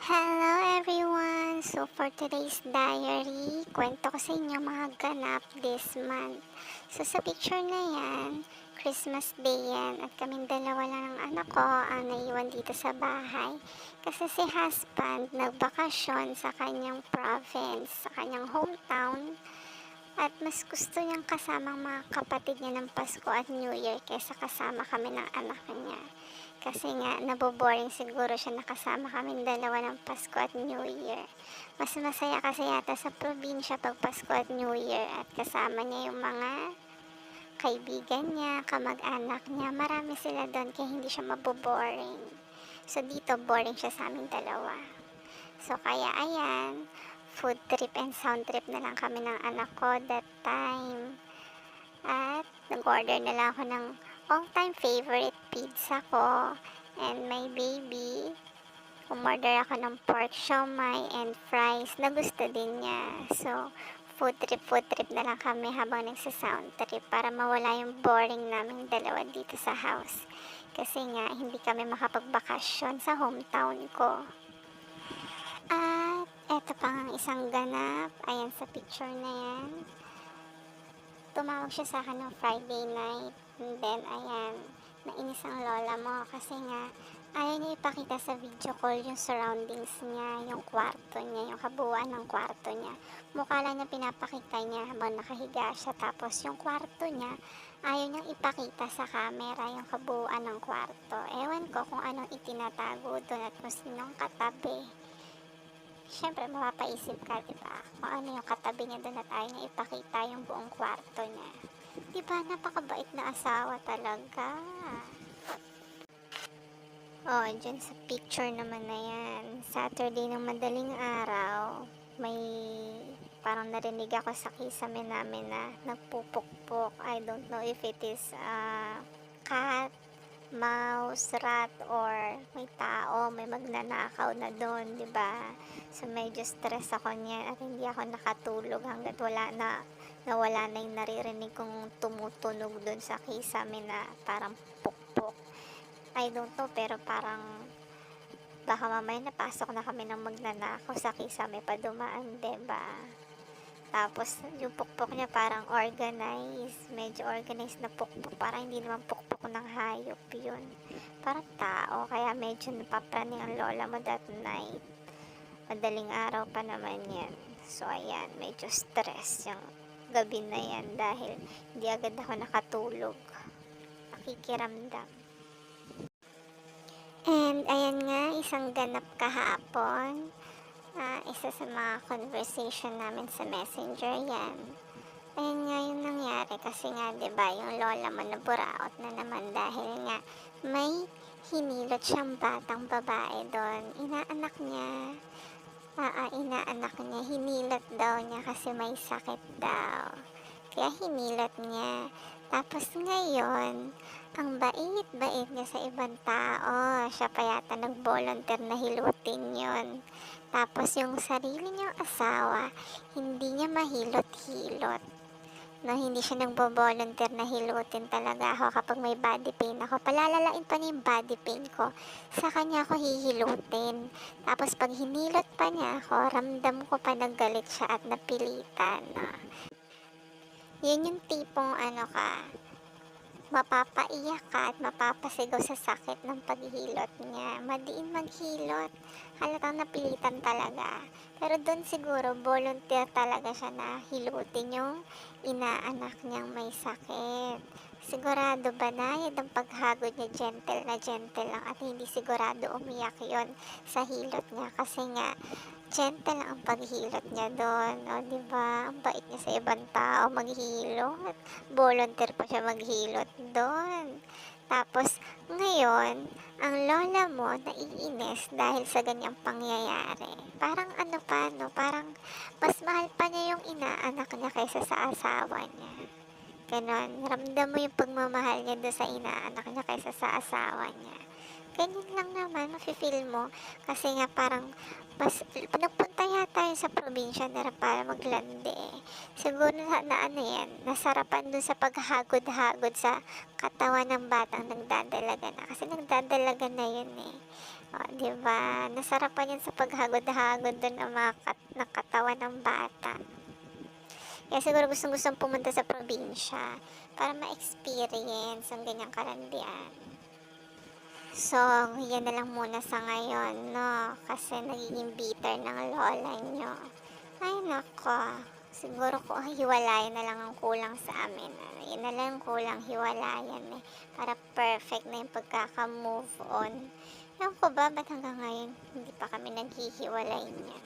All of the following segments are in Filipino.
Hello everyone! So for today's diary, kwento ko sa inyo mga ganap this month. So sa picture na yan, Christmas Day yan at kaming dalawa lang ng anak ko ang naiwan dito sa bahay. Kasi si husband nagbakasyon sa kanyang province, sa kanyang hometown. At mas gusto niyang kasama ang mga kapatid niya ng Pasko at New Year kaysa kasama kami ng anak niya. Kasi nga, naboboring siguro siya nakasama kaming dalawa ng Pasko at New Year. Mas masaya kasi yata sa probinsya pag Pasko at New Year at kasama niya yung mga kaibigan niya, kamag-anak niya. Marami sila doon kaya hindi siya maboboring. So dito, boring siya sa aming dalawa. So kaya ayan, food trip and sound trip na lang kami ng anak ko that time. At nag-order na lang ako ng all-time favorite pizza ko and my baby. Umorder ako ng pork siomai and fries na gusto din niya. So, food trip na lang kami habang nagsa-sound trip para mawala yung boring naming dalawa dito sa house. Kasi nga, hindi kami makapagbakasyon sa hometown ko. At eto pang isang ganap. Ayan sa picture na yan. Tumawag siya sa akin ng Friday night. And then, ayan, nainis ang lola mo kasi nga, ayaw niya ipakita sa video call yung surroundings niya, yung kwarto niya, yung kabuuan ng kwarto niya. Mukha lang niya pinapakita niya habang nakahiga siya. Tapos yung kwarto niya, ayaw niyang ipakita sa camera yung kabuuan ng kwarto. Ewan ko kung anong itinatago doon at kung sinong katabi. Siyempre, mapapaisip ka, diba? Kung ano yung katabi niya doon at ayaw niya ipakita yung buong kwarto niya. Diba, napakabait na asawa talaga. Oh, dyan sa picture naman na yan. Saturday ng madaling araw, may parang narinig ako sa kisame namin na nagpupukpok. I don't know if it is cat, mouse, rat, or may tao, may magnanakaw na doon, di ba? So medyo stress ako niyan at hindi ako nakatulog hanggat nawala na yung naririnig kong tumutunog doon sa kisame na parang pukpok. I don't know, pero parang baka mamaya napasok na kami ng magnanakaw sa kisame pa dumaan, di ba? Tapos, yung pukpok niya parang organized. Medyo organized na pukpok. Parang hindi naman pukpok ng hayop yun. Parang tao. Kaya medyo napapraning ang lola mo that night. Madaling araw pa naman yan. So, ayan. Medyo stress yung gabi na yan dahil hindi agad ako nakatulog. Nakikiramdam. And, ayan nga, isang ganap kahapon. Isa sa mga conversation namin sa messenger yan. Ayun nga yung nangyari kasi nga 'di ba yung lola mo naburaot na naman dahil nga may hinilot siyang batang babae doon. Inaanak niya, hinilot daw niya kasi may sakit daw. Kaya hinilot niya. Tapos ngayon, ang bait-bait niya sa ibang tao. Siya pa yata nag-volunteer na hilutin yon. Tapos yung sarili niyang asawa, hindi niya mahilot-hilot. No, hindi siya nagbo-volunteer na hilutin talaga ako kapag may body pain ako. Palalalain pa niya yung body pain ko. Sa kanya ako hihilutin. Tapos pag hinilot pa niya ako, ramdam ko pa nagalit siya at napilitan. No? Yun yung tipong mapapaiyak ka at mapapasigaw sa sakit ng paghihilot niya. Madiin maghilot. Halatang napilitan talaga. Pero doon siguro, volunteer talaga siya na hilutin yung inaanak niyang may sakit. Sigurado banayad ang paghagod niya, gentle lang at hindi sigurado umiyak yon sa hilot niya kasi nga gentle lang ang paghilot niya doon. O, diba? Ang bait niya sa ibang tao maghilot. Volunteer pa siya maghilot doon. Tapos, ngayon, ang lola mo naiinis dahil sa ganyang pangyayari. Parang parang mas mahal pa niya yung inaanak niya kaysa sa asawa niya. Ganon, ramdam mo yung pagmamahal niya doon sa inaanak niya kaysa sa asawa niya. ganyan lang naman mafi-feel mo. Kasi nga parang mas nagpunta yata yun sa probinsya nila para maglandi, eh. Siguro na ano yan, nasarapan dun sa paghagod-hagod sa katawan ng batang nagdadalaga na. Kasi nagdadalaga na yun, eh. Oh, 'di ba? Nasarapan yan sa paghagod-hagod dun ng mga ng katawan ng bata. Kaya siguro gustong-gustong pumunta sa probinsya para ma-experience ang ganyang kalandian. So, yan na lang muna sa ngayon, no? Kasi nagiging bitter ng lola nyo. Ay, nako. Siguro ko hiwalayan na lang ang kulang sa amin. Yun na lang kulang, hiwalayan eh. Para perfect na yung pagkaka-move on. Ewan ko ba, ba't hanggang ngayon hindi pa kami naghihiwalay niya?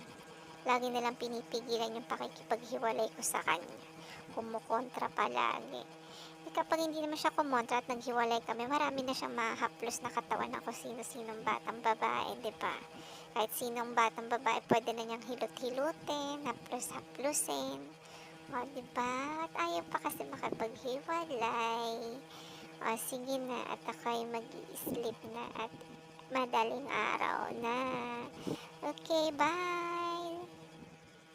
Lagi nilang pinipigilan yung pakikipaghiwalay ko sa kanya. Kumukontra palagi. Eh, kapag hindi naman siya kumontra at naghiwalay kami, marami na siyang mahaplos na katawan ako sino-sinong batang babae, di ba? Kahit sinong batang babae, pwede na niyang hilot-hilutin, haplos-haplusin. O, di ba? At ayaw pa kasi makapaghiwalay. O, sige na, at ako'y mag-i-sleep na at madaling araw na. Okay, bye!